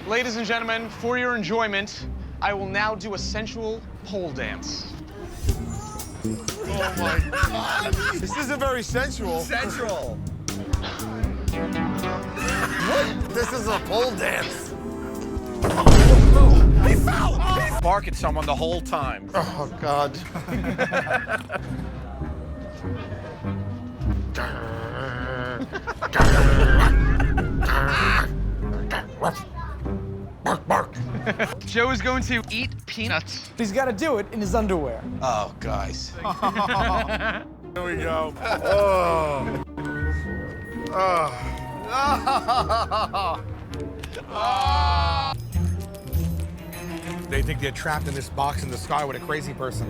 Ladies and gentlemen, for your enjoyment, I will now do a sensual pole dance. Oh my God. This isn't very sensual. Sensual. What? This is a pole dance. He fell! Bark at someone the whole time. Oh, God. Bark, bark. Joe is going to eat peanuts. He's got to do it in his underwear. Oh, guys. Here we go. Oh. Oh. They think they're trapped in this box in the sky with a crazy person.